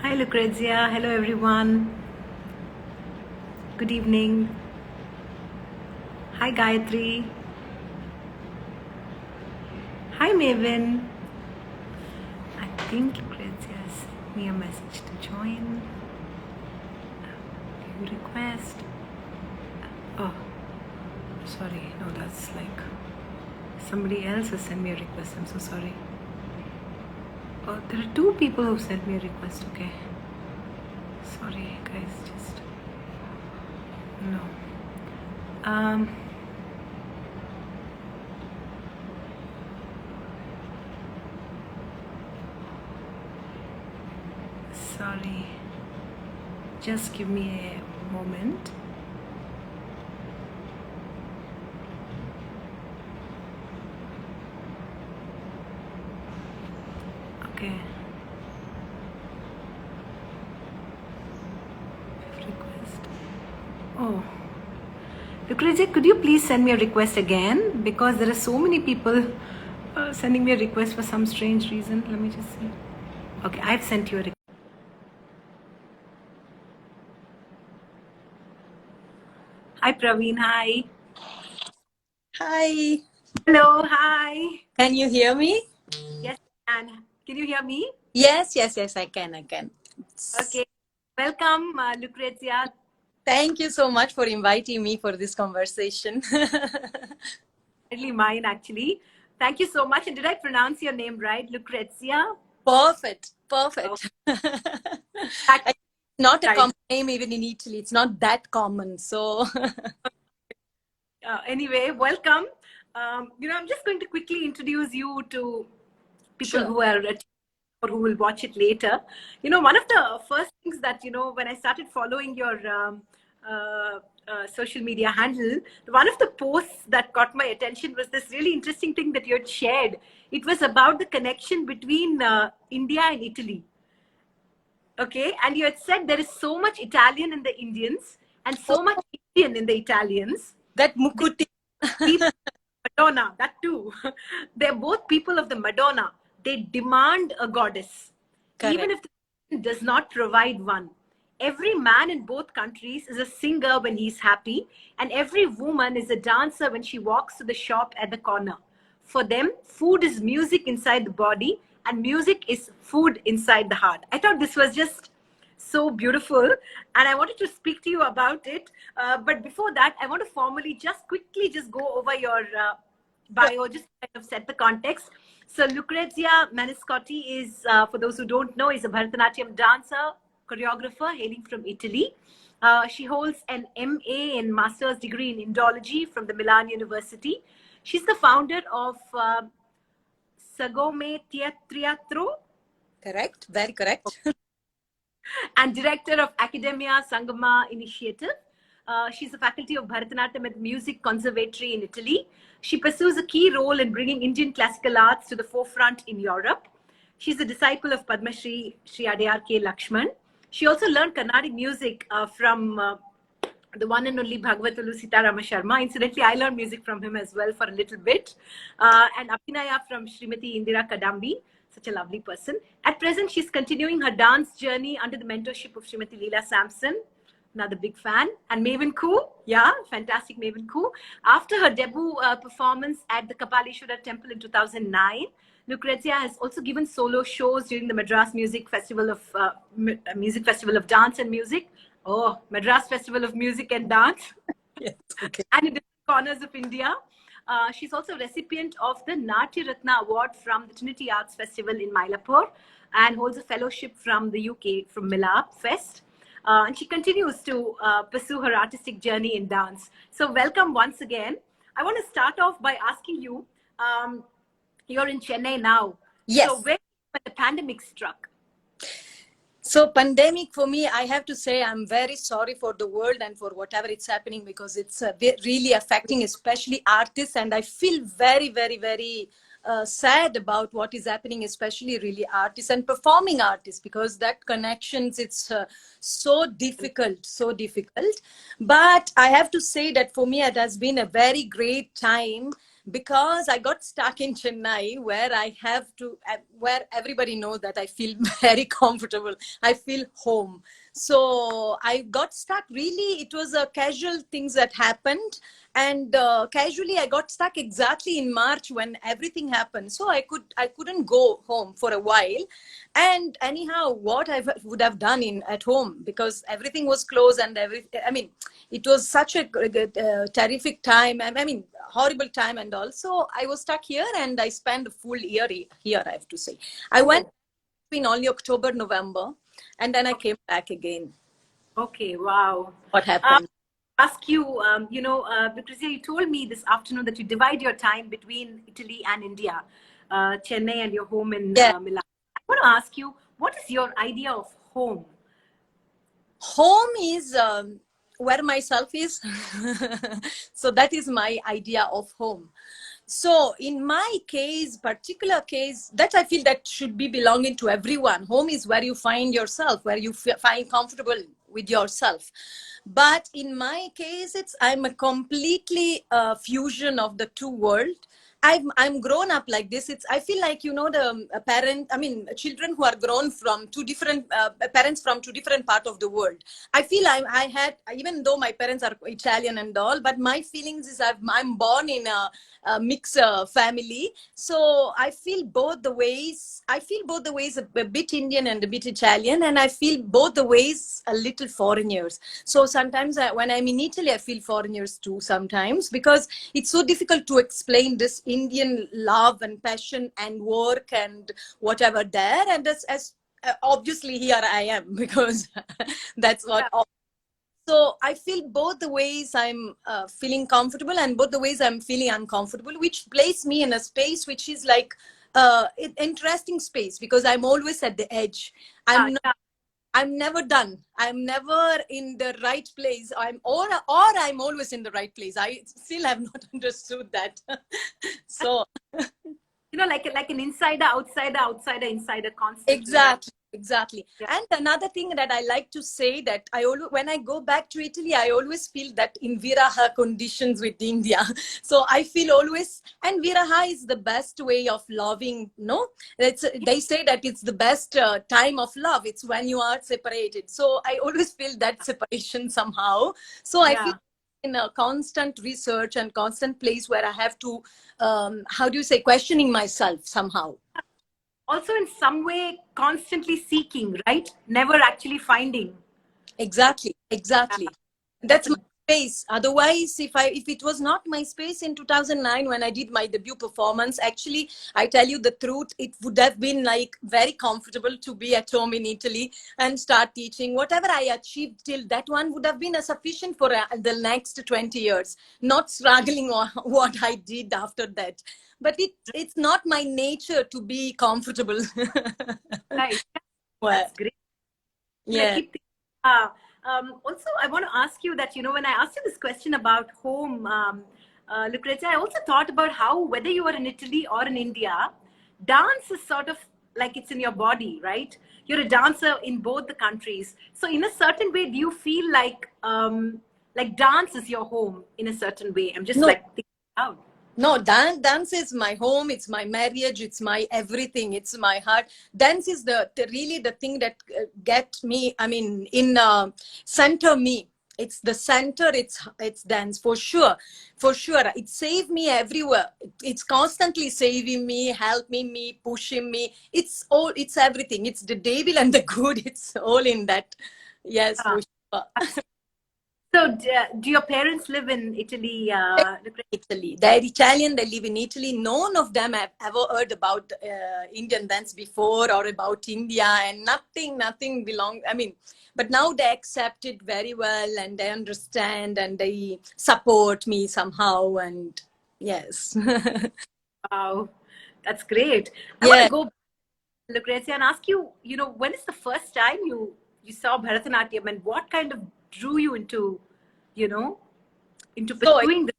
Hi Lucrezia, hello everyone. Good evening. Hi Gayatri. Hi Maven. I think Lucrezia sent me a message to join. View request. Oh, sorry. No, that's like somebody else has sent me a request. I'm so sorry. Oh, there are two people who sent me a request. Okay. Sorry, guys. Just no. Um. Sorry. Just give me a moment. Okay. Request. Oh. Lucrezia, could you please send me a request again? Because there are so many people sending me a request for some strange reason. Let me just see. Okay, I've sent you a request. Hi, Praveen. Hi. Hi. Hello. Hi. Can you hear me? Yes, and can you hear me? Yes, I can. Okay. Welcome, Lucrezia. Thank you so much for inviting me for this conversation. Hardly mine, actually. Thank you so much. And did I pronounce your name right? Lucrezia? Perfect. Oh, It's not a right. common name even in Italy. It's not that common. So, Anyway, welcome. I'm just going to quickly introduce you to people sure. who are or who will watch it later. One of the first things that, when I started following your social media handle, one of the posts that caught my attention was this really interesting thing that you had shared. It was about the connection between India and Italy. Okay. And you had said there is so much Italian in the Indians and Oh, so much Indian in the Italians. that They Mukuti. people Madonna, that too. They're both people of the Madonna. They demand a goddess, even Correct. if the person does not provide one. Every man in both countries is a singer when he's happy, and every woman is a dancer when she walks to the shop at the corner. For them, food is music inside the body, and music is food inside the heart. I thought this was just so beautiful, and I wanted to speak to you about it. But before that, I want to formally just quickly just go over your bio, just kind of set the context. So Lucrezia Maniscotti is, for those who don't know, is a Bharatanatyam dancer, choreographer hailing from Italy. She holds an MA and master's degree in Indology from the Milan University. She's the founder of Sagome Teatro Correct. Very correct. and director of Academia Sangama Initiative. She's a faculty of Bharatanatyam at the Music Conservatory in Italy. She pursues a key role in bringing Indian classical arts to the forefront in Europe. She's a disciple of Padma Shri Adayar K. Lakshman. She also learned Carnatic music from the one and only Bhagavatalu Sitarama Sharma. Incidentally, I learned music from him as well for a little bit. And Abhinaya from Srimati Indira Kadambi, such a lovely person. At present, she's continuing her dance journey under the mentorship of Srimati Leela Sampson, another big fan, and Maven Koo. Yeah, fantastic Maven Koo. After her debut performance at the Kapaleshwara Temple in 2009, Lucrezia has also given solo shows during the Madras Music Festival of Dance and Music. Oh, Madras Festival of Music and Dance, Yes. Okay. and in different corners of India. She's also a recipient of the Natya Ratna Award from the Trinity Arts Festival in Mylapore and holds a fellowship from the UK from Milap Fest. And she continues to pursue her artistic journey in dance. So, welcome once again. I want to start off by asking you, you're in Chennai now. So, Yes. when the pandemic struck? So pandemic for me, I have to say I'm very sorry for the world and for whatever it's happening because it's really affecting especially artists, and I feel very sad about what is happening, especially really artists and performing artists, because that connections, it's so difficult. But I have to say that for me it has been a very great time because I got stuck in Chennai, where I have to, where everybody knows that I feel very comfortable. I feel home. So I got stuck. Really, it was a casual things that happened, and casually I got stuck exactly in March when everything happened. So I couldn't go home for a while, and anyhow, what I would have done in at home, because everything was closed and I mean, it was such a terrific time. I mean, horrible time, and also I was stuck here, and I spent a full year here. I have to say, I went in only October, November, and then I came back again. Okay, wow. What happened? Ask you, Lucrezia, you told me this afternoon that you divide your time between Italy and India, Chennai and your home in Yeah. Milan. I want to ask you, what is your idea of home? Home is where myself is. So that is my idea of home. So in my case, particular case, that I feel that should be belonging to everyone. Home is where you find yourself, where you find comfortable with yourself. But in my case, I'm a completely fusion of the two worlds. I'm grown up like this. I feel like, you know, the children who are grown from two different parents from two different part of the world. I feel I had, even though my parents are Italian and all, but my feelings is I'm born in a mixed family. So I feel both the ways. I feel both the ways, a bit Indian and a bit Italian, and I feel both the ways a little foreigners. So sometimes when I'm in Italy, I feel foreigners too sometimes, because it's so difficult to explain this Indian love and passion and work and whatever there. And as obviously here I am, because that's what. Yeah. So I feel both the ways I'm feeling comfortable and both the ways I'm feeling uncomfortable, which places me in a space which is like interesting space, because I'm always at the edge. I'm never done. I'm never in the right place. Or I'm always in the right place. I still have not understood that. So You know, like an insider, outsider, outsider, insider concept. exactly. Yeah. And another thing that I like to say, that I always, when I go back to Italy, I always feel that in viraha conditions with India. So I feel always, and viraha is the best way of loving. No, they say that it's the best time of love. It's when you are separated. So I always feel that separation somehow. So I feel in a constant research and constant place where I have to, how do you say, questioning myself somehow. Also, in some way, constantly seeking, right? Never actually finding. Exactly. Yeah. That's my space. Otherwise, if it was not my space in 2009 when I did my debut performance, actually, I tell you the truth, it would have been like very comfortable to be at home in Italy and start teaching. Whatever I achieved till that one would have been sufficient for the next 20 years, not struggling on what I did after that. But it's not my nature to be comfortable. Right. Well, That's great. I yeah. keep thinking, also, I want to ask you that, you know, when I asked you this question about home, Lucrezia, I also thought about how, whether you are in Italy or in India, dance is sort of like it's in your body, right? You're a dancer in both the countries. So in a certain way, do you feel like dance is your home in a certain way? I'm just No, like thinking out. no, dance is my home. It's my marriage. It's my everything. It's my heart. Dance is really the thing that get me. I mean, in center me. It's the center. It's dance for sure, for sure. It saved me everywhere. It's constantly saving me, helping me, pushing me. It's all. It's everything. It's the devil and the good. It's all in that. Yes, for sure. So do your parents live in Italy, Lucrezia? Italy. They're Italian. They live in Italy. None of them have ever heard about Indian dance before or about India, and nothing belong. I mean, but now they accept it very well, and they understand, and they support me somehow. And yes, Wow, that's great. I want yeah. to go, Lucrezia, and ask you, you know, when is the first time you saw Bharatanatyam, and what kind of drew you into, you know, into So pursuing this?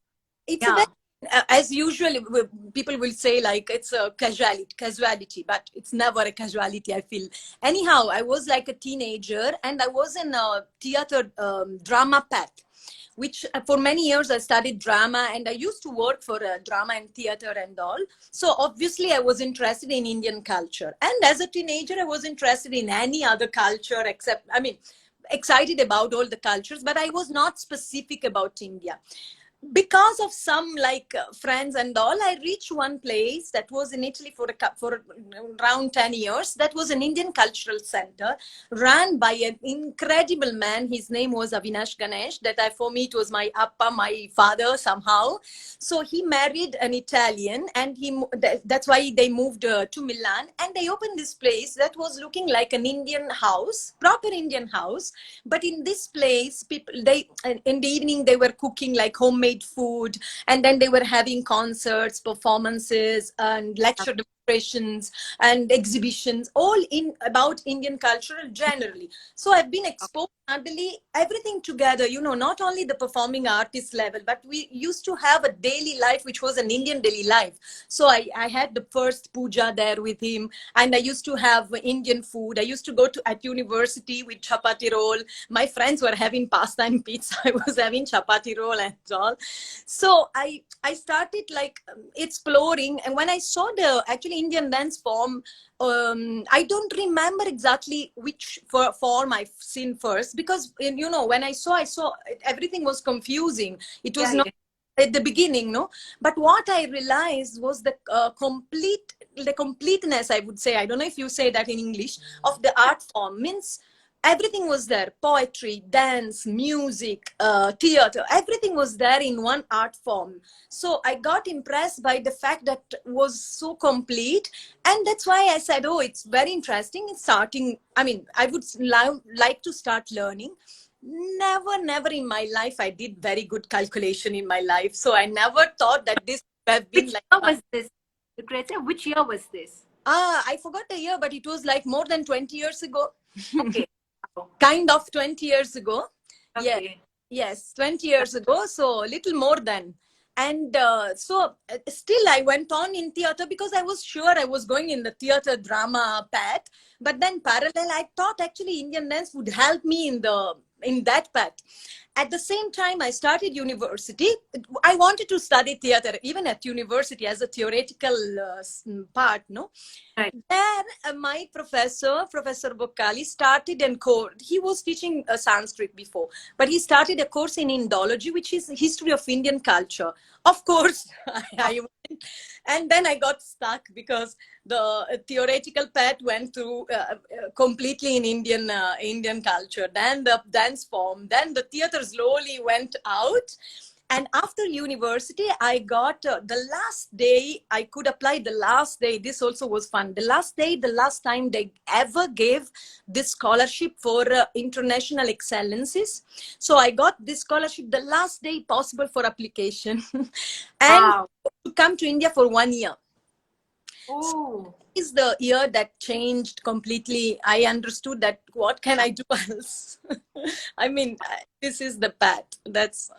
it's a very, Yeah. as usual, people will say like it's a casualty, but it's never a casualty, I feel. Anyhow, I was like a teenager, and I was in a theater drama path, which for many years I studied drama, and I used to work for drama and theater and all. So obviously I was interested in Indian culture. And as a teenager, I was interested in any other culture except, I mean, excited about all the cultures, but I was not specific about India. Because of some friends and all, I reached one place that was in Italy for around 10 years. That was an Indian cultural center run by an incredible man. His name was Avinash Ganesh. For me, it was my appa, my father somehow. So he married an Italian, and that's why they moved to Milan, and they opened this place that was looking like an Indian house, proper Indian house. But in this place, in the evening, they were cooking like homemade food, and then they were having concerts, performances, and lecture demonstrations and exhibitions, all in about Indian culture generally. So I've been exposed really everything together, not only the performing artist level, but we used to have a daily life which was an Indian daily life. So I had the first puja there with him, and I used to have Indian food. I used to go to at university with chapati roll. My friends were having pasta and pizza. I was having chapati roll and all. So I started exploring, and when I saw the actually Indian dance form, I don't remember exactly which form I've seen first, because when I saw everything was confusing. It was not at the beginning, no. But what I realized was the completeness, I would say. I don't know if you say that in English, of the art form. Means everything was there: poetry, dance, music, theater. Everything was there in one art form. So I got impressed by the fact that it was so complete, and that's why I said, oh, it's very interesting. It's starting, I mean, I would like to start learning. Never in my life I did very good calculation in my life, so I never thought that this would have been Which like year was this, Lucrezia? Which year was this? I forgot the year, but it was like more than 20 years ago. Okay. Kind of 20 years ago. Okay. Yes, 20 years ago, so a little more than. And still I went on in theater because I was sure I was going in the theater drama path. But then parallel, I thought actually Indian dance would help me in that path. At the same time, I started university. I wanted to study theater even at university as a theoretical part, no? Right. Then my Professor Boccali, started a course. He was teaching Sanskrit before, but he started a course in Indology, which is history of Indian culture. Of course, I went, and then I got stuck because the theoretical path went through completely in Indian culture. Then the dance form, then the theater slowly went out. And after university, I got the last day I could apply. The last day, this also was fun. The last time they ever gave this scholarship for international excellencies. So I got this scholarship the last day possible for application, and Wow. to come to India for 1 year. Oh. So is the year that changed completely. I understood that what can I do else? I mean, this is the path. That's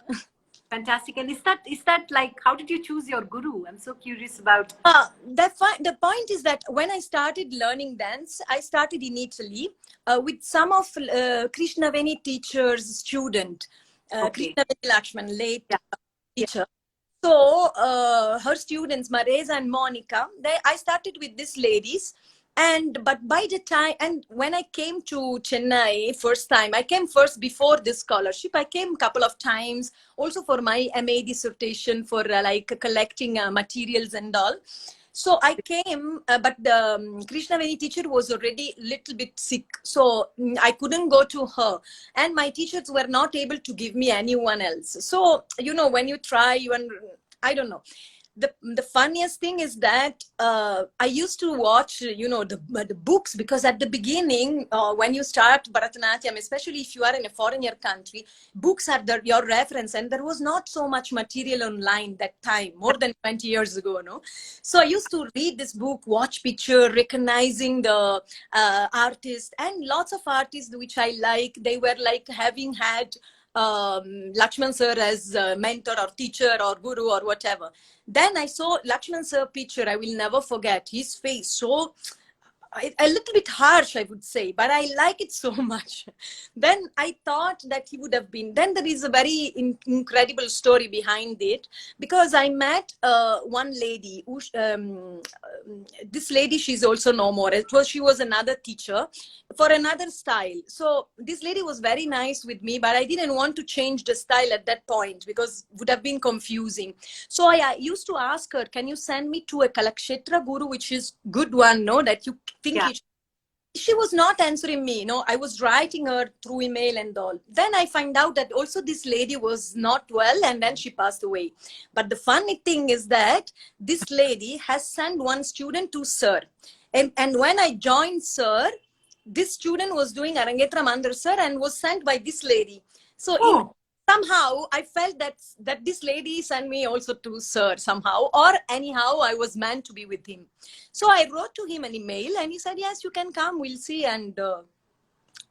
Fantastic. And is that like, how did you choose your guru? I'm so curious about. The point is that when I started learning dance, I started in Italy with some of Krishnaveni teacher's student, Okay. Krishnaveni Lakshman, late Yeah. teacher. So her students, Mareza and Monica, I started with these ladies. But by the time, and when I came to Chennai first time, I came first before this scholarship. I came a couple of times also for my MA dissertation, for collecting materials and all. So I came, but the Krishnaveni teacher was already a little bit sick. So I couldn't go to her. And my teachers were not able to give me anyone else. So, when you try, I don't know. The funniest thing is that I used to watch, the books, because at the beginning, when you start Bharatanatyam, especially if you are in a foreigner country, books are your reference, and there was not so much material online that time, more than 20 years ago, no? So I used to read this book, watch picture, recognizing the artist, and lots of artists which I like, they were like having had Lakshman sir as mentor or teacher or guru or whatever. Then I saw Lakshman sir picture. I will never forget his face. So a little bit harsh, I would say, but I like it so much. Then I thought that he would have been. Then there is a very incredible story behind it, because I met one lady. This lady, she's also no more. She was another teacher for another style. So this lady was very nice with me, but I didn't want to change the style at that point because it would have been confusing. So I used to ask her, can you send me to a Kalakshetra guru, which is good one, no, that you think Yeah. she was not answering me. I was writing her through email and all. Then I find out that also this lady was not well, and then she passed away. But the funny thing is that this lady has sent one student to Sir. And when I joined Sir, this student was doing Arangetra Mandar Sir and was sent by this lady. So somehow I felt that this lady sent me also to Sir somehow, or anyhow I was meant to be with him. So I wrote to him an email and he said, yes, you can come, we'll see, and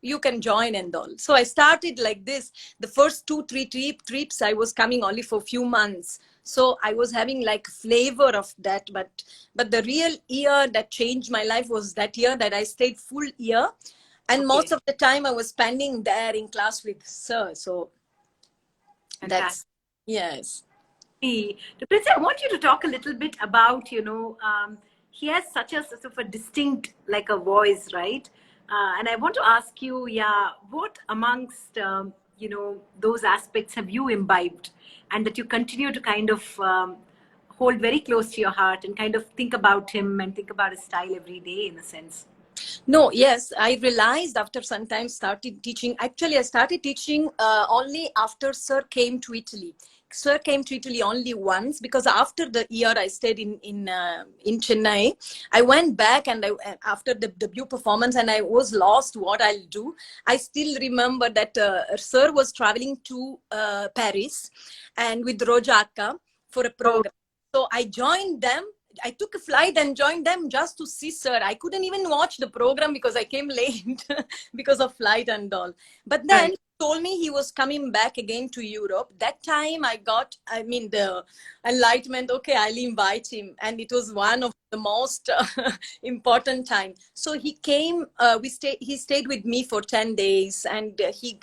you can join and all. So I started like this. The first 2-3 trips I was coming only for a few months. So I was having like flavor of that, but the real year that changed my life was that year that I stayed full year, and most of the time I was spending there in class with Sir. So that's, yes. Lucrezia, I want you to talk a little bit about, he has such a sort of a distinct, like a voice, right? And I want to ask you, what amongst, those aspects have you imbibed and that you continue to kind of hold very close to your heart and kind of think about him and think about his style every day, in a sense? No, yes, I realized after some time started teaching. Actually, I started teaching only after Sir came to Italy. Sir came to Italy only once, because after the year I stayed in Chennai, I went back and after the debut performance, and I was lost what I'll do. I still remember that Sir was traveling to Paris and with Roja Akka for a program. So I joined them. I took a flight and joined them just to see Sir. I couldn't even watch the program because I came late because of flight and all. But then he told me he was coming back again to Europe. That time I got, the enlightenment. Okay, I'll invite him. And it was one of the most important time. So he came, he stayed with me for 10 days, and he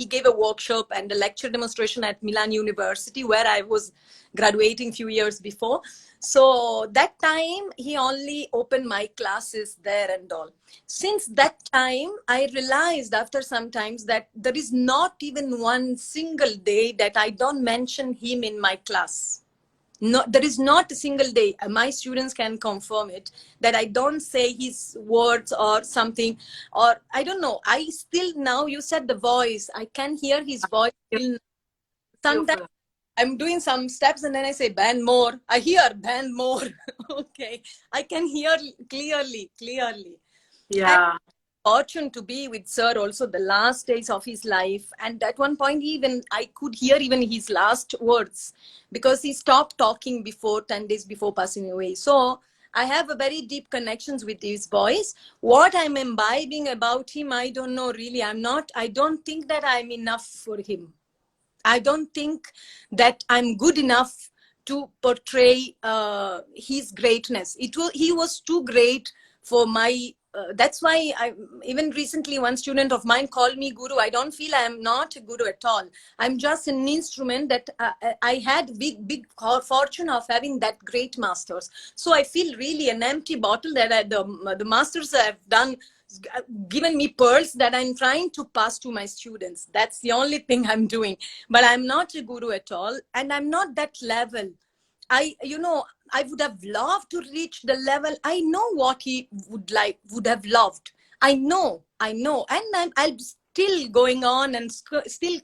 gave a workshop and a lecture demonstration at Milan University, where I was graduating few years before. So that time he only opened my classes there and all. Since that time, I realized after some times that there is not even one single day that I don't mention him in my class. No, there is not a single day. My students can confirm it, that I don't say his words or something, or I don't know. I still, now you said the voice, I can hear his voice. Sometimes I'm doing some steps and then I say, bend more. I hear, bend more. Okay. I can hear clearly. Yeah. And fortune to be with Sir also the last days of his life. And at one point, even I could hear even his last words, because he stopped talking 10 days before passing away. So I have a very deep connections with his voice. What I'm imbibing about him, I don't know really. I don't think that I'm enough for him. I don't think that I'm good enough to portray his greatness. He was too great for my, that's why even recently one student of mine called me guru. I don't feel I am not a guru at all. I'm just an instrument that I had big fortune of having that great masters. So I feel really an empty bottle that the masters have done, given me pearls that I'm trying to pass to my students. That's the only thing I'm doing. But I'm not a guru at all, and I'm not that level. I would have loved to reach the level. I know what he would have loved. I know, and I'll still going on and still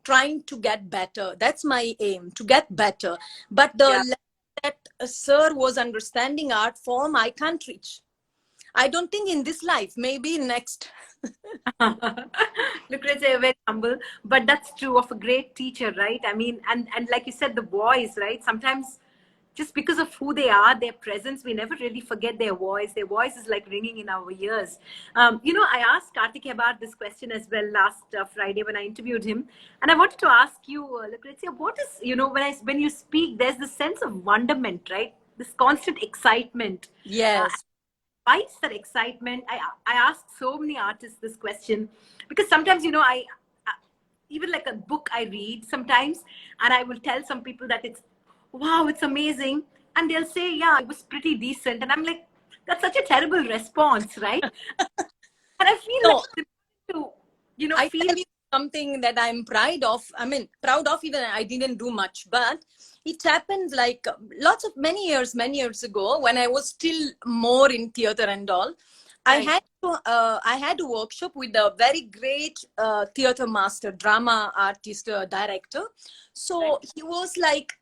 trying to get better. That's my aim, to get better. But the level that Sir was understanding art form, I can't reach. I don't think in this life, maybe next. Lucrezia, you're very humble, but that's true of a great teacher, right? I mean, and like you said, the voice, right? Sometimes just because of who they are, their presence, we never really forget their voice. Their voice is like ringing in our ears. I asked Karthik about this question as well last Friday when I interviewed him. And I wanted to ask you, Lucrezia, what is, when you speak, there's this sense of wonderment, right? This constant excitement. Yes. spice that excitement? I ask so many artists this question because sometimes, you know, I even like a book I read sometimes, and I will tell some people that it's wow, it's amazing, and they'll say, yeah, it was pretty decent, and I'm like, that's such a terrible response, right? And I feel like No, to, you know, I feel tell you something that I'm proud of. I mean, proud of, even I didn't do much, but it happened like many years ago when I was still more in theater and all. right, I had a workshop with a very great theater master, drama artist, director. right, So he was like,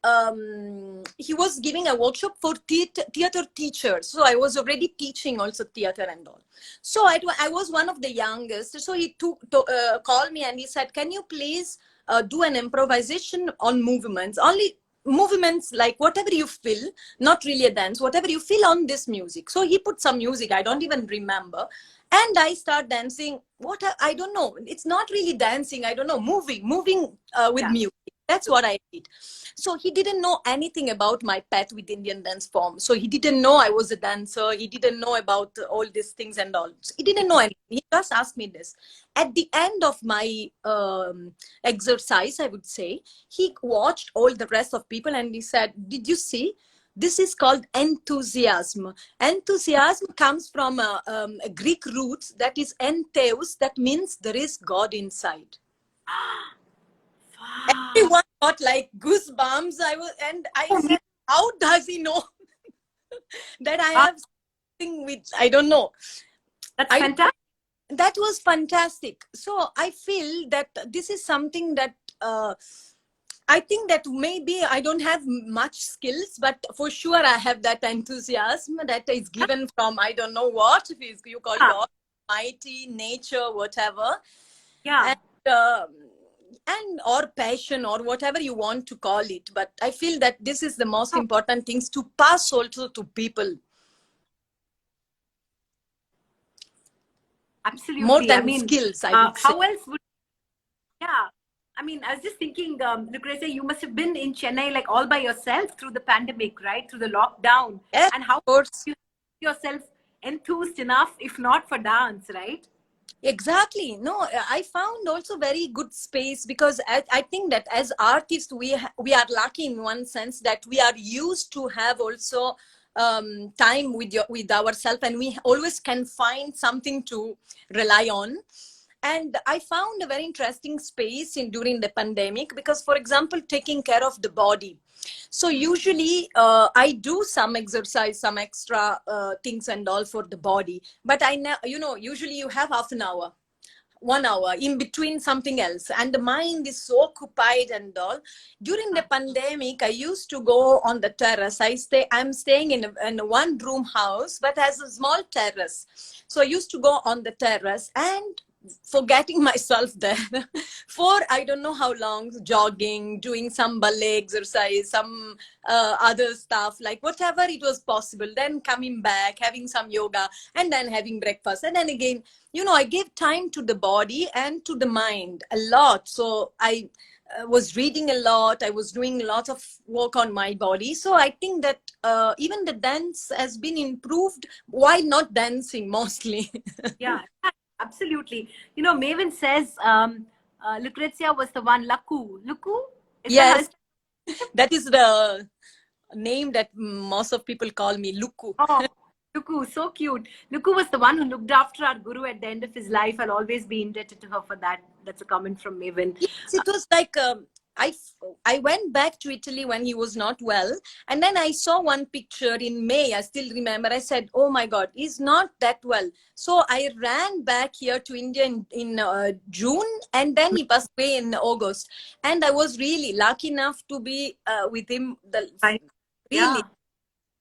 he was giving a workshop for theater teachers. So I was already teaching also theater and all. So I was one of the youngest. So he called me and he said, can you please do an improvisation on movements? Only movements, like whatever you feel, not really a dance, whatever you feel on this music. So he put some music, I don't even remember. And I start dancing. I don't know. It's not really dancing. I don't know. Moving with yeah, music. That's what I did. So he didn't know anything about my path with Indian dance form. So he didn't know I was a dancer. He didn't know about all these things and all. So he didn't know anything. He just asked me this. At the end of my exercise, I would say, he watched all the rest of people and he said, did you see? This is called enthusiasm. Enthusiasm comes from a Greek root that is entheos, that means there is God inside. wow, Everyone got like goosebumps. I oh, said, how does he know that I wow, have something with, I don't know. that's I fantastic. That was fantastic. So I feel that this is something that I think that maybe I don't have much skills, but for sure I have that enthusiasm that is given from, I don't know what, if you call Yeah, God, mighty, nature, whatever. yeah. And, um and or passion or whatever you want to call it. But I feel that this is the most Oh, important things to pass also to people, more absolutely. I than mean, skills, I would say. how else would, yeah. I mean, I was just thinking, Lucrezia, you must have been in Chennai like all by yourself through the pandemic, right? Through the lockdown. Yes, And how of course. you yourself enthused enough, if not for dance, right? Exactly. No, I found also very good space because I think that as artists, we are lucky in one sense that we are used to have also time with ourselves, and we always can find something to rely on. And I found a very interesting space during the pandemic because, for example, taking care of the body. So usually I do some exercise, some extra things and all for the body, but usually you have half an hour, 1 hour in between something else, and the mind is so occupied and all. During the pandemic, I used to go on the terrace. I'm staying in a one room house but has a small terrace. So I used to go on the terrace and forgetting myself there for I don't know how long, jogging, doing some ballet exercise, some other stuff, like whatever it was possible, then coming back, having some yoga, and then having breakfast, and then again, I gave time to the body and to the mind a lot. So I was reading a lot. I was doing a lot of work on my body. So I think that even the dance has been improved. Why not dancing mostly? Yeah, absolutely. You know, Maven says Lucrezia was the one, Luku, is that how Yes, it's? that is the name that most of people call me, Luku. Oh, Luku, so cute. Luku was the one who looked after our guru at the end of his life. I'll always be indebted to her for that. That's a comment from Maven. Yes, it was like I I went back to Italy when he was not well, and then I saw one picture in May. I still remember. I said, "Oh my God, he's not that well." So I ran back here to India in June, and then he passed away in August. And I was really lucky enough to be with him. Right. Really, Yeah.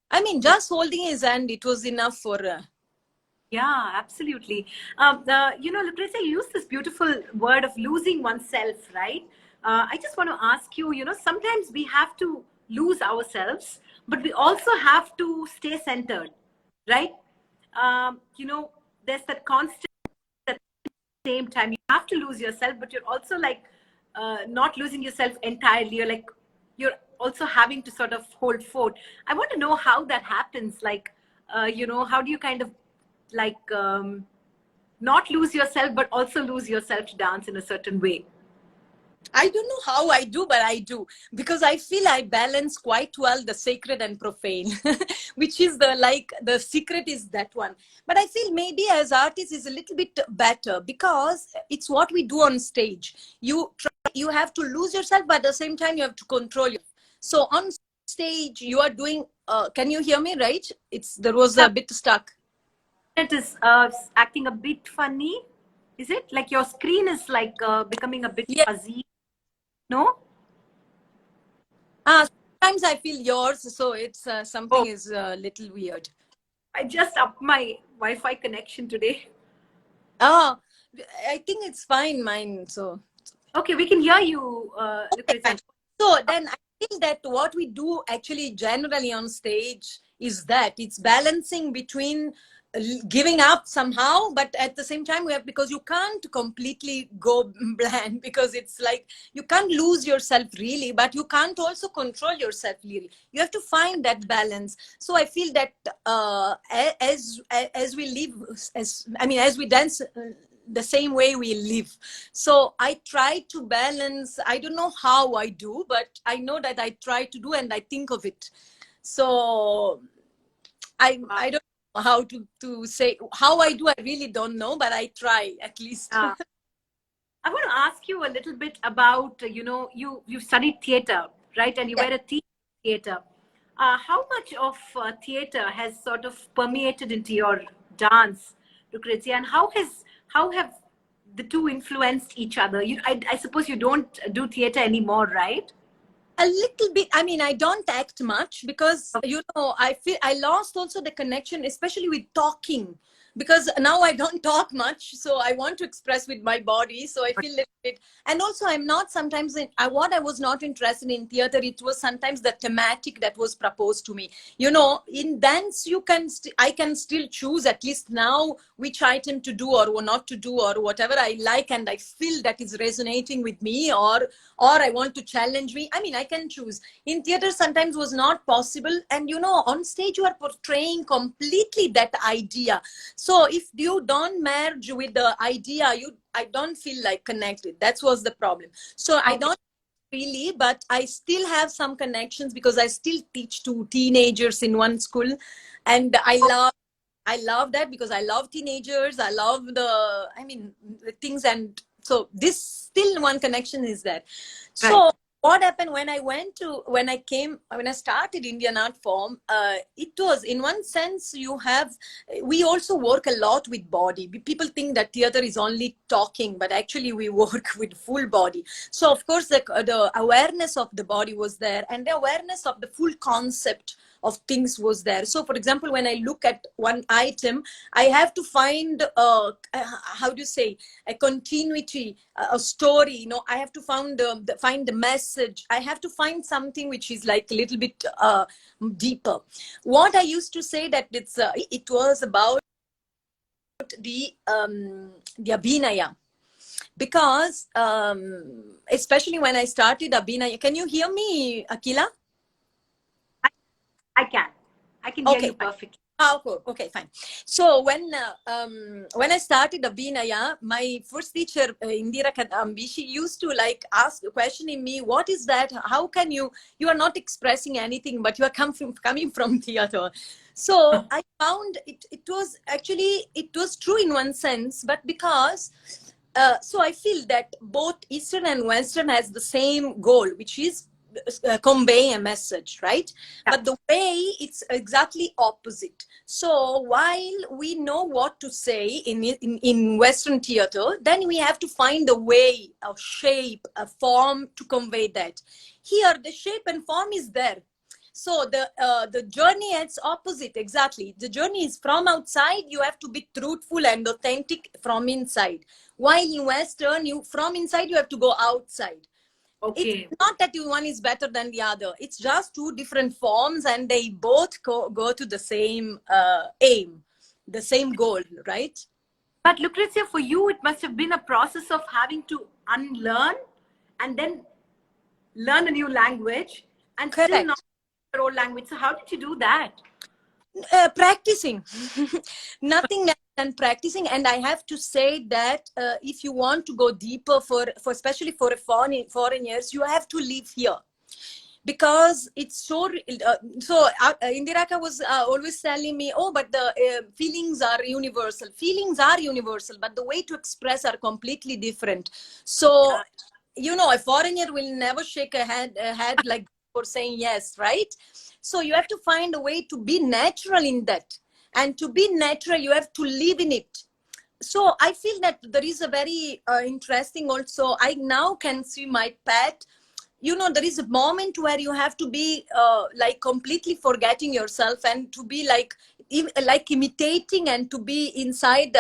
I mean, just holding his hand, it was enough for. Yeah, absolutely. You know, Lucrezia, you use this beautiful word of losing oneself, right? I just want to ask you, you know, sometimes we have to lose ourselves, but we also have to stay centered, right? You know, there's that constant at the same time. You have to lose yourself, but you're also like not losing yourself entirely. You're also having to sort of hold fort. I want to know how that happens. Like, you know, how do you kind of like not lose yourself, but also lose yourself to dance in a certain way? I don't know how I do, but I do, because I feel I balance quite well the sacred and profane, which is the secret is that one. But I feel maybe as artists is a little bit better because it's what we do on stage. You have to lose yourself, but at the same time you have to control yourself. So on stage you are doing. Can you hear me? Right? There was a bit stuck. It is acting a bit funny. Is it like your screen is like becoming a bit Yeah. fuzzy? No. Sometimes I feel yours, so it's something is a little weird. I just upped my Wi-Fi connection today. Oh, I think it's fine, mine. So Okay, we can hear you, okay, Lucrezia. fine. So then I feel that what we do actually generally on stage is that it's balancing between giving up somehow, but at the same time we have, because you can't completely go bland, because it's like you can't lose yourself really, but you can't also control yourself really. You have to find that balance. So I feel that as we live, as we dance the same way we live. So I try to balance. I don't know how I do, but I know that I try to do, and I think of it. So I don't know how to say how I do. I really don't know, but I try at least. I want to ask you a little bit about, you studied theater, right? And you Yeah. were a theater. How much of theater has sort of permeated into your dance, Lucrezia, and how have the two influenced each other? I suppose you don't do theater anymore, right? A little bit. I mean, I don't act much because I feel I lost also the connection, especially with talking, because now I don't talk much, so I want to express with my body. So I feel a little bit, and also I'm not sometimes what I was not interested in theater. It was sometimes the thematic that was proposed to me. In dance you can I can still choose, at least now, which item to do or not to do, or whatever I like, and I feel that is resonating with me, or I want to challenge me. I mean, I can choose. In theater sometimes was not possible, and on stage you are portraying completely that idea. So if you don't merge with the idea, I don't feel like connected. That was the problem. So I don't really, but I still have some connections because I still teach to teenagers in one school, and I love that because I love teenagers. I love the things, and so this still one connection is there. Right. So what happened when I started Indian art form? It was, in one sense, we also work a lot with body. People think that theater is only talking, but actually we work with full body. So of course the awareness of the body was there, and the awareness of the full concept of things was there. So for example, when I look at one item, I have to find how do you say, a continuity, a story. I have to find the message. I have to find something which is like a little bit deeper. What I used to say that it was about the abhinaya, because especially when I started abhinaya. Can you hear me, Akila? I can. I can hear Okay, you perfectly. oh, cool. Okay, fine. So when I started Abhinaya, my first teacher, Indira Kadambi, she used to ask, questioning me, what is that? How can you are not expressing anything, but you are coming from theater. So I found it was actually, it was true in one sense, but because so I feel that both Eastern and Western has the same goal, which is convey a message, right? Yeah. But the way, it's exactly opposite. So while we know what to say in Western theater, then we have to find a way, a shape, a form to convey that. Here, the shape and form is there. So the journey is opposite, exactly. The journey is from outside. You have to be truthful and authentic from inside. While in Western, from inside you have to go outside. It's Okay. not that one is better than the other. It's just two different forms, and they both go to the same aim, the same goal, right? But Lucrezia, for you, it must have been a process of having to unlearn and then learn a new language and still Correct. not your old language. So how did you do that? Practicing. Nothing less than practicing. And I have to say that if you want to go deeper for especially for a foreigners, you have to live here, because it's so Indiraka was always telling me, oh, but the feelings are universal. Feelings are universal, but the way to express are completely different. So a foreigner will never shake a head like for saying yes, right? So you have to find a way to be natural in that, and to be natural you have to live in it. So I feel that there is a very interesting also, I now can see my pet, there is a moment where you have to be like completely forgetting yourself, and to be like imitating, and to be inside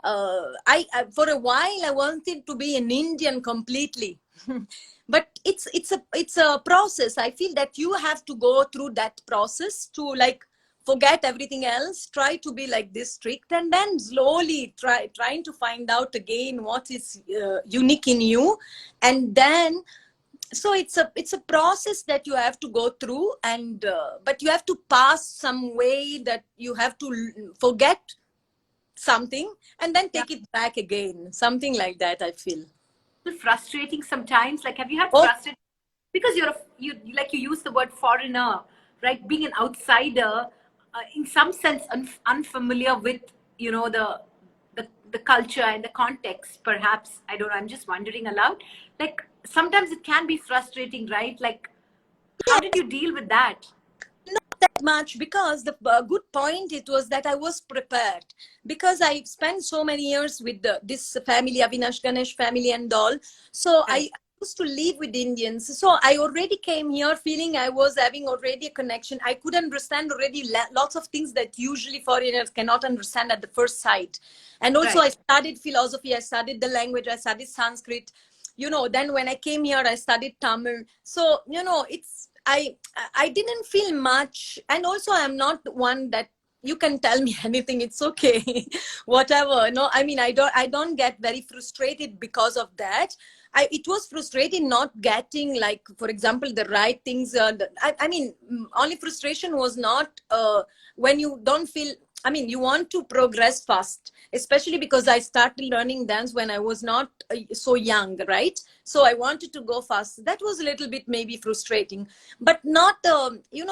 I for a while I wanted to be an Indian completely. But it's a process. I feel that you have to go through that process to like forget everything else, try to be like this strict, and then slowly trying to find out again what is unique in you. And then so it's a process that you have to go through, and but you have to pass some way that you have to forget something and then take it back again, something like that, I feel. Frustrating sometimes? Like, have you had Oh, frustrated because you like you use the word foreigner, right? Being an outsider, in some sense unfamiliar with the culture and the context. Perhaps, I don't know. I'm just wondering aloud. Like sometimes it can be frustrating, right? Like, how did you deal with that? not that much, because the good point it was that I was prepared, because I spent so many years with this family, Avinash Ganesh family and all. So I Correct. used to live with Indians. So I already came here feeling I was having already a connection. I could understand already lots of things that usually foreigners cannot understand at the first sight. And also Right. I studied philosophy, I studied the language, I studied Sanskrit. Then when I came here I studied Tamil. So I didn't feel much. And also I'm not one that you can tell me anything, it's okay. Whatever. No, I mean, I don't get very frustrated because of that. It was frustrating not getting, like, for example, the right things. I mean, only frustration was not when you don't feel, I mean, you want to progress fast, especially because I started learning dance when I was not so young, right? So I wanted to go fast. That was a little bit maybe frustrating, but not,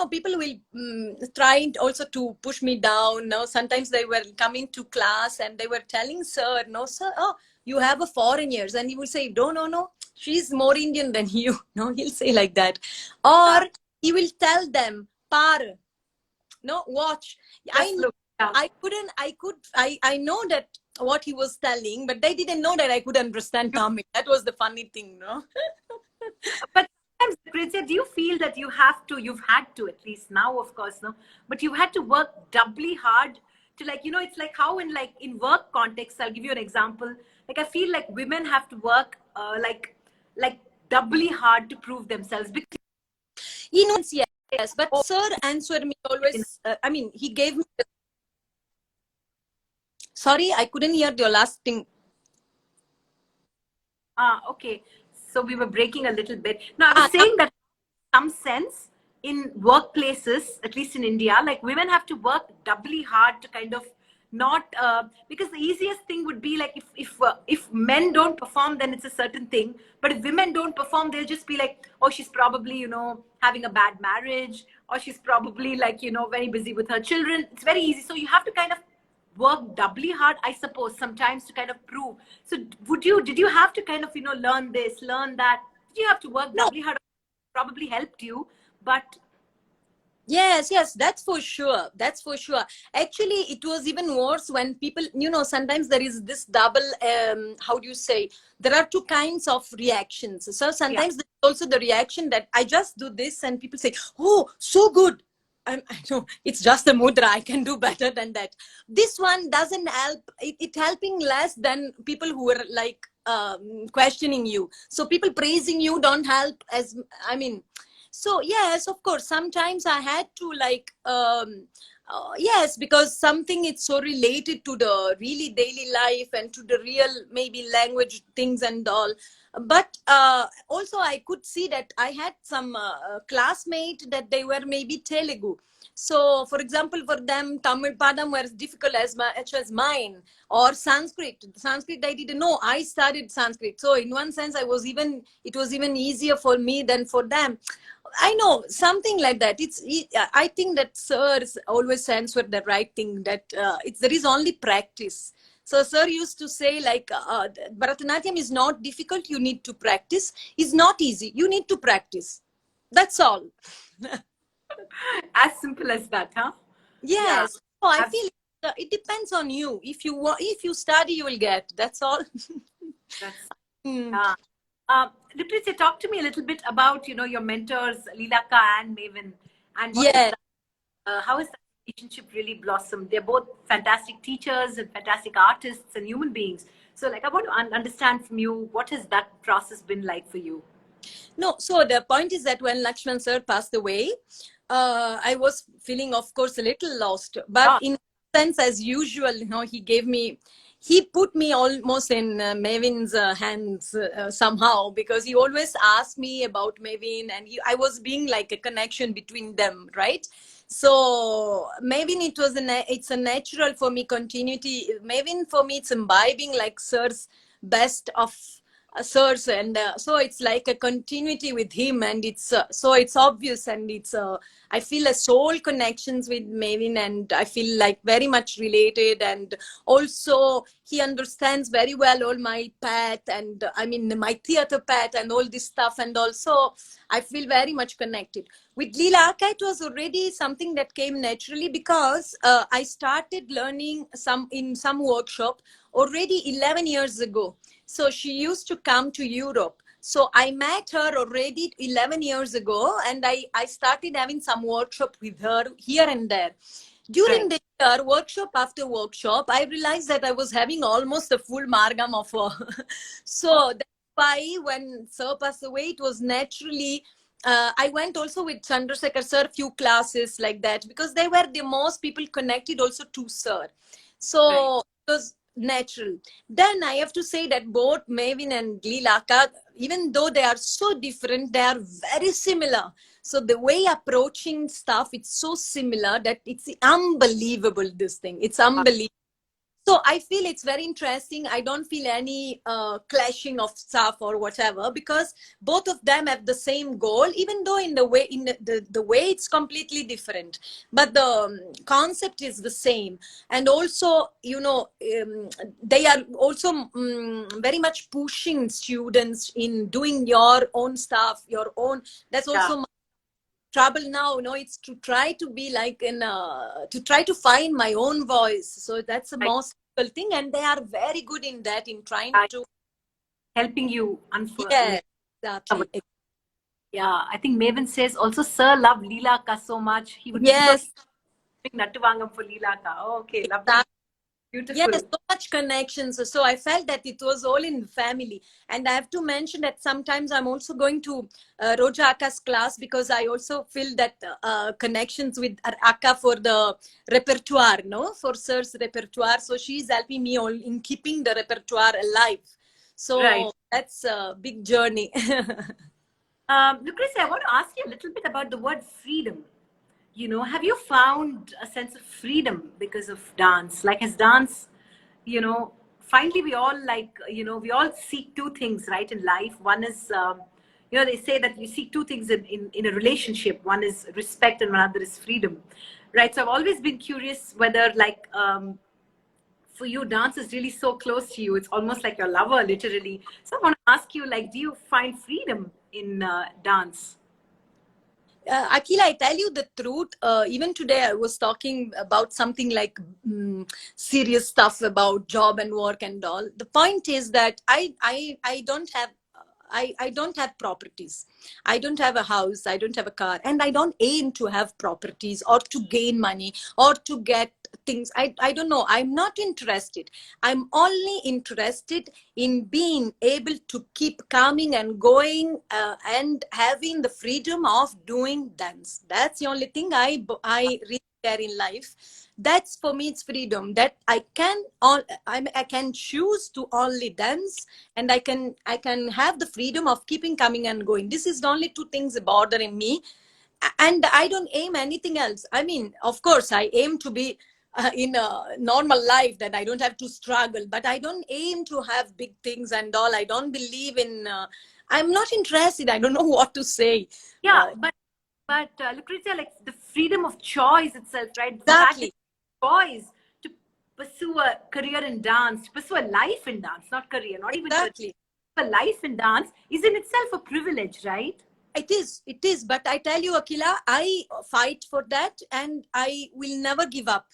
people will try also to push me down. No, sometimes they were coming to class and they were telling, sir, no, sir, oh, you have a foreigners. And he will say, no, no, no, she's more Indian than you. No, he'll say like that. Or Yeah. he will tell them, par, no, watch. I Just know, look. Yeah. I know that what he was telling, but they didn't know that I could understand Tamil. That was the funny thing, no? But sometimes, Lucrezia, do you feel that you've had to, at least now, of course, no, but you've had to work doubly hard to, like, it's like how in work context, I'll give you an example. Like, I feel like women have to work, like doubly hard to prove themselves because, Yes, but sir answered me always. I mean, he gave me. Sorry, I couldn't hear your last thing. okay. So we were breaking a little bit. Now, I was Now, saying that some sense in workplaces, at least in India, like women have to work doubly hard to kind of not because the easiest thing would be like if men don't perform, then it's a certain thing. But if women don't perform, they'll just be like, oh, she's probably having a bad marriage, or she's probably like very busy with her children. It's very easy. So you have to kind of work doubly hard, I suppose, sometimes to kind of prove. So did you have to kind of learn this, learn that? Did you have to work no, doubly hard? Probably helped you, but yes, yes, that's for sure. That's for sure. Actually, it was even worse when people, sometimes there is this double, how do you say? There are two kinds of reactions. So yeah, sometimes there's also the reaction that I just do this and people say, oh, so good. I know it's just a mudra. I can do better than that. This one doesn't help. It helping less than people who are like questioning you. So people praising you don't help as, I mean, so yes, of course sometimes I had to like yes, because something it's so related to the really daily life and to the real maybe language things and all. But also I could see that I had some classmate that they were maybe Telugu. So, for example, for them, Tamil Padam was difficult much as mine, or Sanskrit. Sanskrit, I didn't know. I studied Sanskrit, so in one sense, it was even easier for me than for them. I know something like that. I think that sirs always stands for the right thing. That there is only practice. So sir used to say like Bharatanatyam is not difficult. You need to practice. It's not easy. You need to practice. That's all. As simple as that, huh? Yeah. Yes. So I feel it depends on you. If you study, you will get. That's all. That's Mm. yeah. Lucrezia, talk to me a little bit about your mentors, Leelaka and Maven, and what is Yeah. that? How has that relationship really blossomed? They're both fantastic teachers and fantastic artists and human beings. So, like, I want to understand from you, what has that process been like for you? No, so the point is that when Lakshman sir passed away, I was feeling, of course, a little lost. But Ah, in sense, as usual, he put me almost in Mavin's hands somehow, because he always asked me about Mavin, and I was being like a connection between them, right? So Mavin, it's a natural for me continuity. Mavin for me, it's imbibing like sir's best of source, and so it's like a continuity with him, and so it's obvious, and I feel a soul connections with Mavin, and I feel like very much related, and also he understands very well all my path, and I mean my theater path and all this stuff, and also I feel very much connected with Leela Akka. It was already something that came naturally, because I started learning in some workshop already 11 years ago. So she used to come to Europe. So I met her already 11 years ago, and I started having some workshop with her here and there. During right. the year, workshop after workshop, I realized that I was having almost a full margam of her. So that's why when Sir passed away, it was naturally I went also with Chandrasekhar sir few classes like that, because they were the most people connected also to sir. Right. So it was natural. Then I have to say that both Mavin and Leelaka, even though they are so different, they are very similar. So the way approaching stuff, it's so similar that it's unbelievable. This thing, it's unbelievable. So I feel it's very interesting. I don't feel any clashing of stuff or whatever, because both of them have the same goal, even though in the way it's completely different. But the concept is the same. And also, they are also very much pushing students in doing your own stuff, your own. That's Yeah. also trouble now, it's to try to be like to try to find my own voice. So that's the Right. most difficult thing, and they are very good in that, in trying Right. to. Helping you Yeah, exactly. Yeah, I think Maven says also, Sir loved Leela Ka so much. He would keep on Yes, Nattuvangam for Leela Ka. Oh, okay, lovely. exactly. Yes, Beautiful. so much connections. So I felt that it was all in the family. And I have to mention that sometimes I'm also going to Roja Akka's class, because I also feel that connections with Akka for the repertoire, no? For Sir's repertoire. So she's helping me all in keeping the repertoire alive. Right. So that's a big journey. Lucrezia, I want to ask you a little bit about the word freedom. Have you found a sense of freedom because of dance? Like, has dance, finally we all we all seek two things, right, in life. One is, they say that you seek two things in a relationship. One is respect and another is freedom, right? So I've always been curious whether, like, for you, dance is really so close to you. It's almost like your lover, literally. So I want to ask you, like, do you find freedom in dance? Akila, I tell you the truth. Even today, I was talking about something like serious stuff about job and work and all. The point is that I don't have. I don't have properties. I don't have a house. I don't have a car. And I don't aim to have properties or to gain money or to get things. I don't know. I'm not interested. I'm only interested in being able to keep coming and going and having the freedom of doing dance. That's the only thing I really care in life. That's for me, it's freedom, that I can choose to only dance, and I can have the freedom of keeping coming and going. This is the only two things bothering me. And I don't aim anything else. I mean, of course, I aim to be in a normal life, that I don't have to struggle, but I don't aim to have big things and all. I don't believe in, I'm not interested. I don't know what to say. Yeah, but Lucrezia, like the freedom of choice itself, right? The fact that Exactly. choice to pursue a career in dance, to pursue a life in dance, not career, not even career, Exactly. a life in dance is in itself a privilege, right? It is. But I tell you, Akila, I fight for that and I will never give up.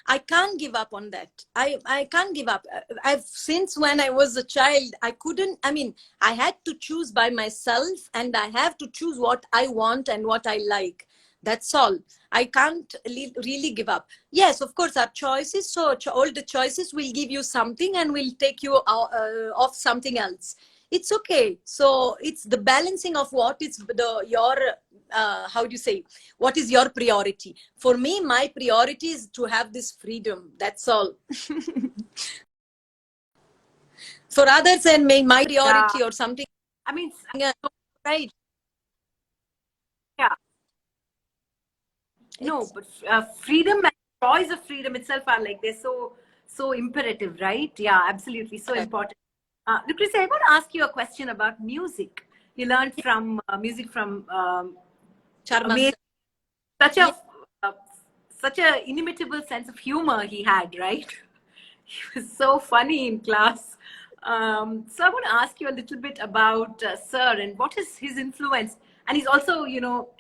I can't give up on that. I can't give up. I've since when I was a child, I couldn't. I mean, I had to choose by myself, and I have to choose what I want and what I like. That's all. I can't really give up. Yes, of course, our choices. So all the choices will give you something and will take you off something else. It's okay. So it's the balancing of what is the your how do you say, what is your priority. For me, my priority is to have this freedom, that's all. For others, and my Yeah. priority or something I mean, else, right? yeah. No, It's but freedom and choice of freedom itself are like they're so imperative, right? Yeah, absolutely, so correct. important. Lucretia, I want to ask you a question about music. You learned from music from Sharma amazing, sir. such Yeah. a uh, such a inimitable sense of humor he had, right? He was so funny in class. So I want to ask you a little bit about Sir and what is his influence, and he's also,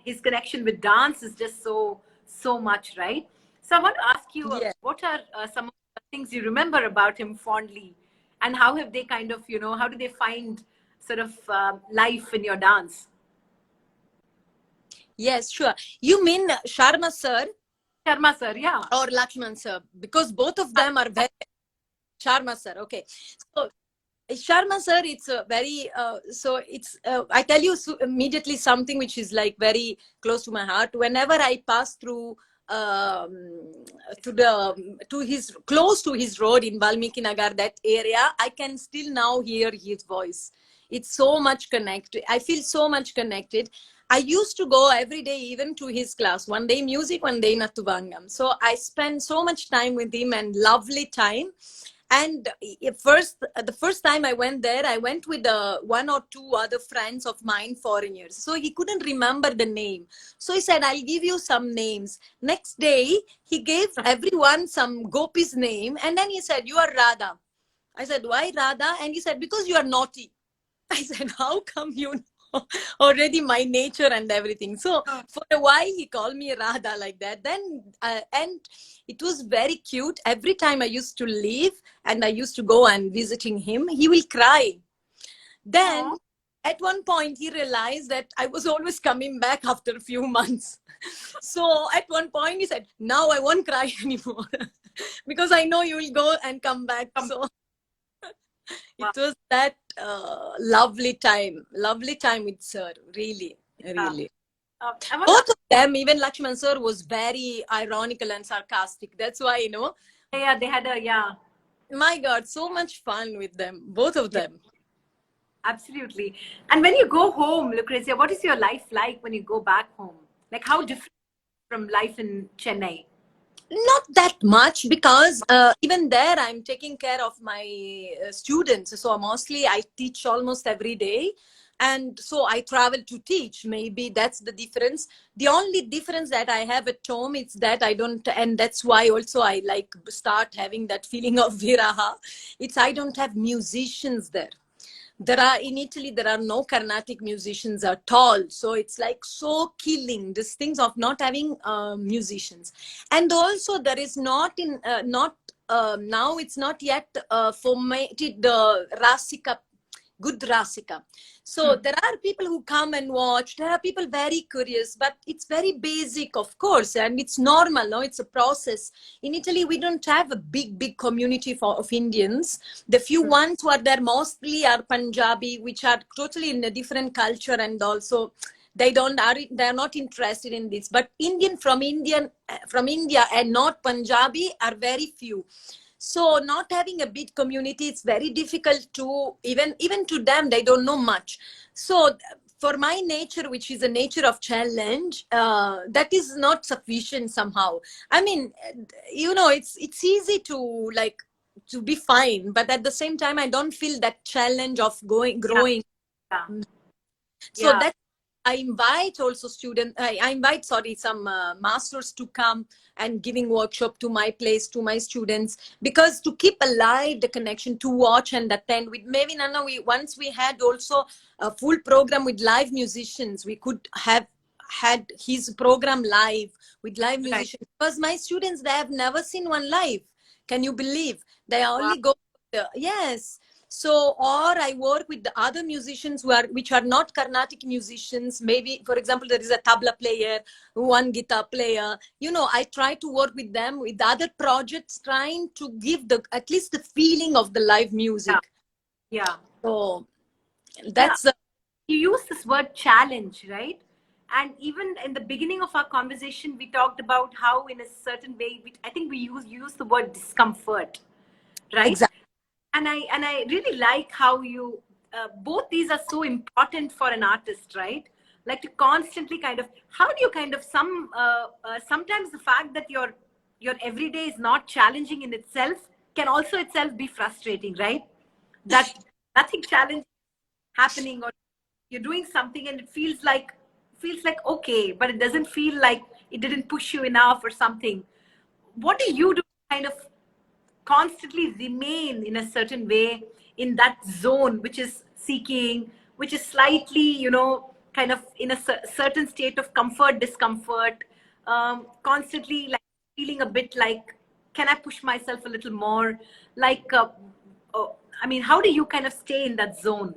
his connection with dance is just so much, right? So I want to ask you, Yeah. what are some of the things you remember about him fondly, and how have they kind of, how do they find sort of life in your dance? Yes, sure. You mean Sharma sir Sharma sir, yeah. or Lakshman sir? Because both of them are very Sharma sir. Okay. So Sharma sir, it's a very so it's I tell you immediately something which is like very close to my heart. Whenever I pass through to his close to his road in Valmiki Nagar, that area, I can still now hear his voice. It's so much connected. I feel so much connected. I used to go every day, even to his class. One day music, one day Natuvangam. So I spent so much time with him and lovely time. And the first time I went there, I went with one or two other friends of mine, foreigners. So he couldn't remember the name. So he said, I'll give you some names. Next day, he gave everyone some Gopi's name. And then he said, you are Radha. I said, why Radha? And he said, because you are naughty. I said, how come you know already my nature and everything? So for a while, he called me Radha like that. Then, and it was very cute. Every time I used to leave and I used to go and visiting him, he will cry. Then Oh, at one point, he realized that I was always coming back after a few months. So at one point, he said, now I won't cry anymore because I know you will go and come back. So it wow. was that lovely time with sir, really, Yeah. really. I want to Both of them, even Lakshman sir was very ironical and sarcastic. That's why, yeah, they had a, yeah. my God, so much fun with them, both of Yeah, them. absolutely. And when you go home, Lucrezia, what is your life like when you go back home? Like how different from life in Chennai? Not that much because even there I'm taking care of my students. So mostly I teach almost every day. And so I travel to teach. Maybe that's the difference. The only difference that I have at home is that I don't, and that's why also I like start having that feeling of viraha. It's I don't have musicians there. There are in Italy there are no Carnatic musicians at all, so it's like so killing these things of not having musicians. And also there is not in not now it's not yet formatted the rasika, good rasika. So Hmm. there are people who come and watch. There are people very curious, but it's very basic, of course, and it's normal. No, it's a process. In Italy, we don't have a big community of Indians. The few Hmm. ones who are there mostly are Punjabi, which are totally in a different culture, and also they're not interested in this. But Indian from India and not Punjabi are very few. So not having a big community, it's very difficult to even to them, they don't know much. So for my nature, which is a nature of challenge, that is not sufficient somehow. I mean, it's easy to like to be fine, but at the same time, I don't feel that challenge of Yeah. growing. Yeah. So Yeah. that I invite also students, I invite, sorry, some masters to come and giving workshop to my place, to my students, because to keep alive the connection, to watch and attend with maybe Nana, once we had also a full program with live musicians, we could have had his program live with live Right. musicians, because my students, they have never seen one live. Can you believe? They Wow. only go, yes. So, or I work with the other musicians which are not Carnatic musicians. Maybe, for example, there is a tabla player, one guitar player. I try to work with them with other projects, trying to give the at least the feeling of the live Yeah. music. Yeah. So Yeah. that's You use this word challenge, right? And even in the beginning of our conversation, we talked about how, in a certain way, I think we use the word discomfort, right? exactly. And I really like how you both these are so important for an artist, right? Like to constantly kind of, how do you kind of sometimes the fact that your everyday is not challenging in itself can also itself be frustrating, right? That nothing challenging happening, or you're doing something and it feels like okay, but it doesn't feel like it didn't push you enough or something. What do you do to kind of constantly remain in a certain way in that zone, which is seeking, which is slightly, kind of in a certain state of comfort, discomfort, constantly like feeling a bit like, can I push myself a little more? Like, I mean, how do you kind of stay in that zone?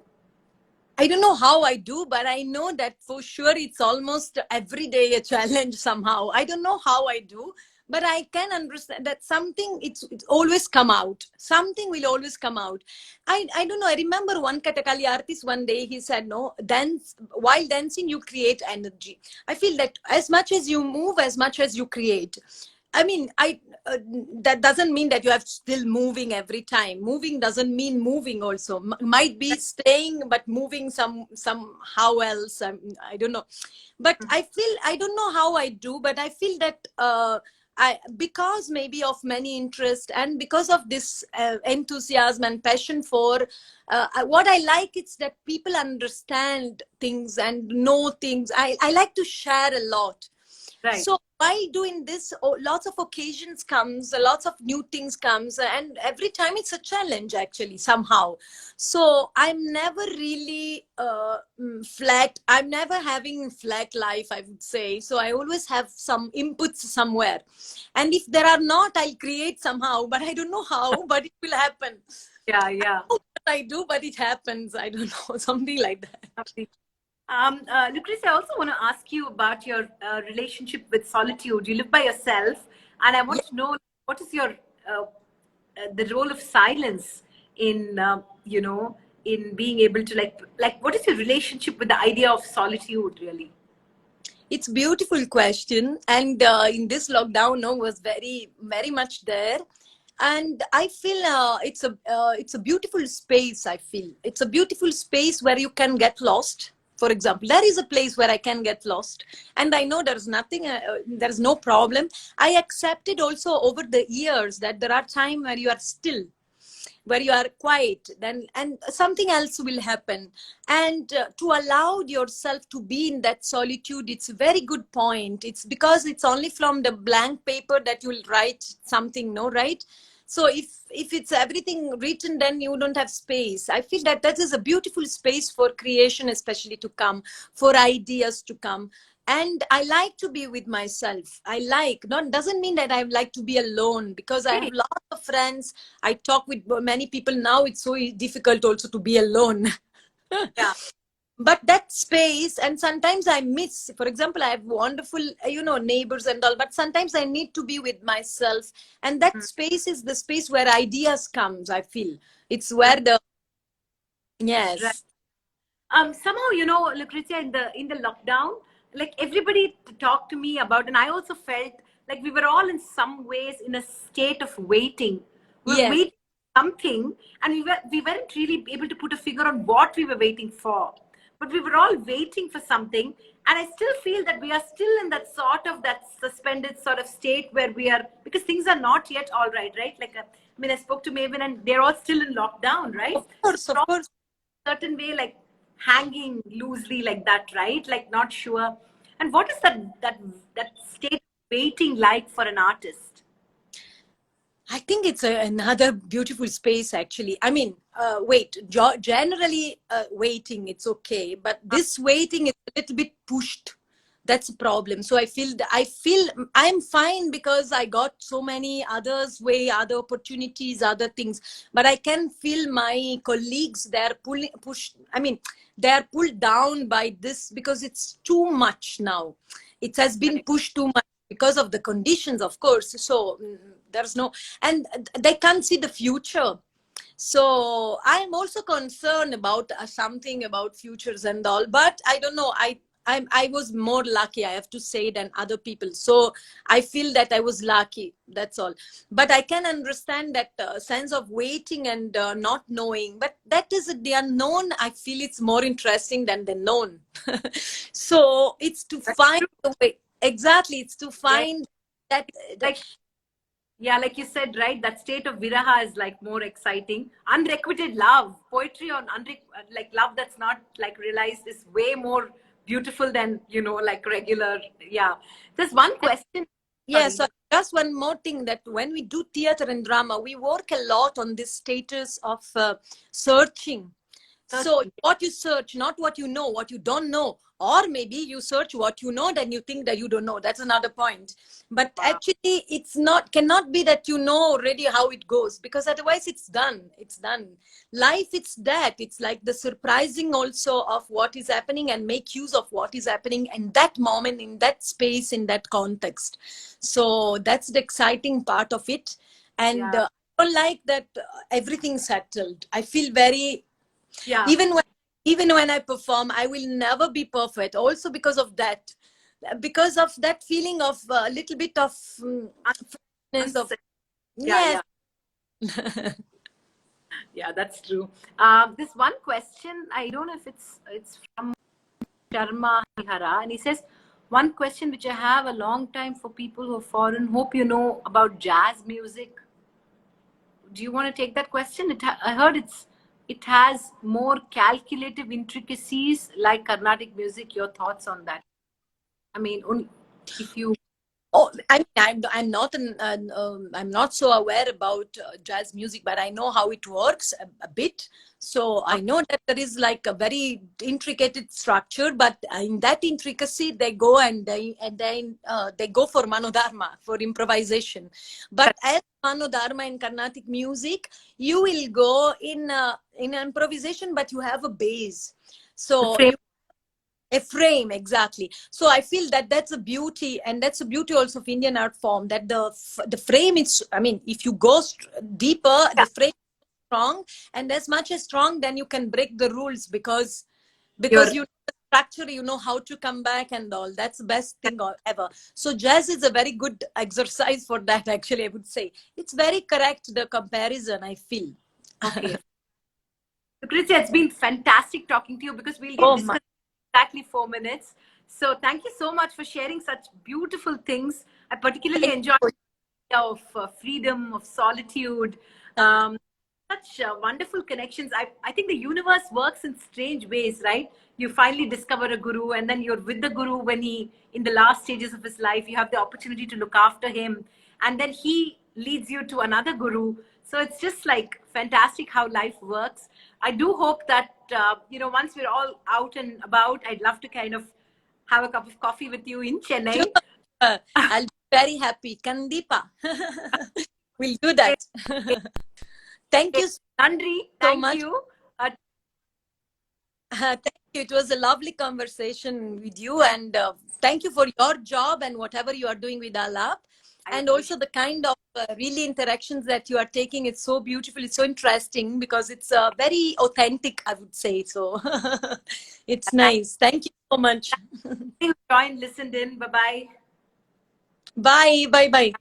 I don't know how I do, but I know that for sure it's almost every day a challenge somehow. I don't know how I do, but I can understand that something it's always come out. Something will always come out. I don't know. I remember one Katakali artist one day, he said, no, dance while dancing you create energy. I feel that as much as you move, as much as you create. I mean, that doesn't mean that you have still moving every time. Moving doesn't mean moving. Also, might be staying, but moving somehow else. I don't know, but I feel I don't know how I do, but I feel that I because maybe of many interest and because of this enthusiasm and passion for what I like, it's that people understand things and know things. I like to share a lot. Right. So by doing this, lots of occasions comes, lots of new things comes, and every time it's a challenge actually somehow. So I'm never really flat. I'm never having flat life, I would say. So I always have some inputs somewhere, and if there are not, I'll create somehow. But I don't know how, but it will happen. Yeah, yeah. I do, but it happens. I don't know, something like that. Lovely. Lucrezia, I also want to ask you about your relationship with solitude. You live by yourself, and I want to know what is your the role of silence in in being able to like what is your relationship with the idea of solitude really? It's beautiful question, and in this lockdown, no, was very much there, and I feel it's a beautiful space. I feel it's a beautiful space where you can get lost. For example, there is a place where I can get lost, and I know there's nothing, there's no problem. I accepted also over the years that there are times where you are still, where you are quiet, then and something else will happen, and to allow yourself to be in that solitude, it's a very good point. It's because it's only from the blank paper that you'll write something, no, right? So if it's everything written, then you don't have space. I feel that that is a beautiful space for creation, especially to come, for ideas to come. And I like to be with myself. I like, not doesn't mean that I like to be alone, because I have Hey, lots of friends. I talk with many people now. It's so difficult also to be alone. yeah. But that space, and sometimes I miss, for example, I have wonderful, neighbors and all, but sometimes I need to be with myself. And that Mm, space is the space where ideas comes, I feel. It's right, where the, right. yes. Somehow, Lucrezia, in the lockdown, like everybody talked to me about, and I also felt like we were all in some ways in a state of waiting. We were Yes. waiting for something, and we weren't really able to put a figure on what we were waiting for. but we were all waiting for something. And I still feel that we are still in that sort of that suspended sort of state where we are, because things are not yet all right, right? Like, I mean, I spoke to Maven and they're all still in lockdown, right? Of course, So of course. certain way, like hanging loosely like that, right? Like not sure. And what is that state of waiting like for an artist? I think it's another beautiful space, actually. I mean, generally waiting, it's okay. But this waiting is a little bit pushed. That's a problem. So I feel I'm fine because I got so many others way, other opportunities, other things. But I can feel my colleagues, they're they're pulled down by this because it's too much now. It has been pushed too much because of the conditions, of course. So there's no, and they can't see the future. So I'm also concerned about something about futures and all, but I don't know. I was more lucky, I have to say, than other people. So I feel that I was lucky. That's all. But I can understand that sense of waiting and not knowing. But that is the unknown. I feel it's more interesting than the known. So it's to find the way. Exactly. It's to find that. Like, yeah, like you said, right? That state of viraha is like more exciting. Unrequited love, poetry on like love that's not like realized is way more beautiful than, you know, like regular. Yeah. There's one question. Yeah, Sorry. so just one more thing, that when we do theater and drama, we work a lot on this status of searching. So what you search, not what you know, what you don't know. Or maybe you search what you know, then you think that you don't know. That's another point. But actually, cannot be that you know already how it goes, because otherwise it's done. It's done. Life, it's that. It's like the surprising also of what is happening and make use of what is happening in that moment, in that space, in that context. So that's the exciting part of it. And I don't like that everything's settled. I feel very, even when I perform, I will never be perfect. Also because of that feeling of a little bit of of yes. Yeah, that's true. This one question, I don't know if it's from Sharma Hara, and he says, one question which I have a long time for people who are foreign, hope you know about jazz music. Do you want to take that question? I heard it has more calculative intricacies like Carnatic music. Your thoughts on that? I mean, if you. Oh, I mean, I'm not so aware about jazz music, but I know how it works a bit. So I know that there is like a very intricate structure, but in that intricacy, they go and they go for manodharma, for improvisation. But as manodharma in Carnatic music, you will go in improvisation, but you have a base. So a frame, exactly. So I feel that that's a beauty, and that's a beauty also of Indian art form, that the frame is, I mean, if you go deeper, the frame is strong, and as much as strong, then you can break the rules because you know the structure, you know how to come back and all. That's the best thing ever. So jazz is a very good exercise for that, actually. I would say it's very correct, the comparison, I feel. Okay. Lucrezia, it's been fantastic talking to you, because we'll get discussed exactly 4 minutes. So thank you so much for sharing such beautiful things. I particularly enjoyed the idea of freedom, of solitude, such wonderful connections. I think the universe works in strange ways, right? You finally discover a guru, and then you're with the guru when in the last stages of his life, you have the opportunity to look after him, and then he leads you to another guru. So it's just like fantastic how life works. I do hope that, once we're all out and about, I'd love to kind of have a cup of coffee with you in Chennai. Sure. I'll be very happy. Kandipa. We'll do that. Thank you, Nandri. Thank you. Thank you. It was a lovely conversation with you, and thank you for your job and whatever you are doing with Alap. And also the kind of really interactions that you are taking. It's so beautiful. It's so interesting because it's very authentic, I would say. So it's nice. Thank you so much. Joined, listened in. Bye-bye. Bye. Bye-bye.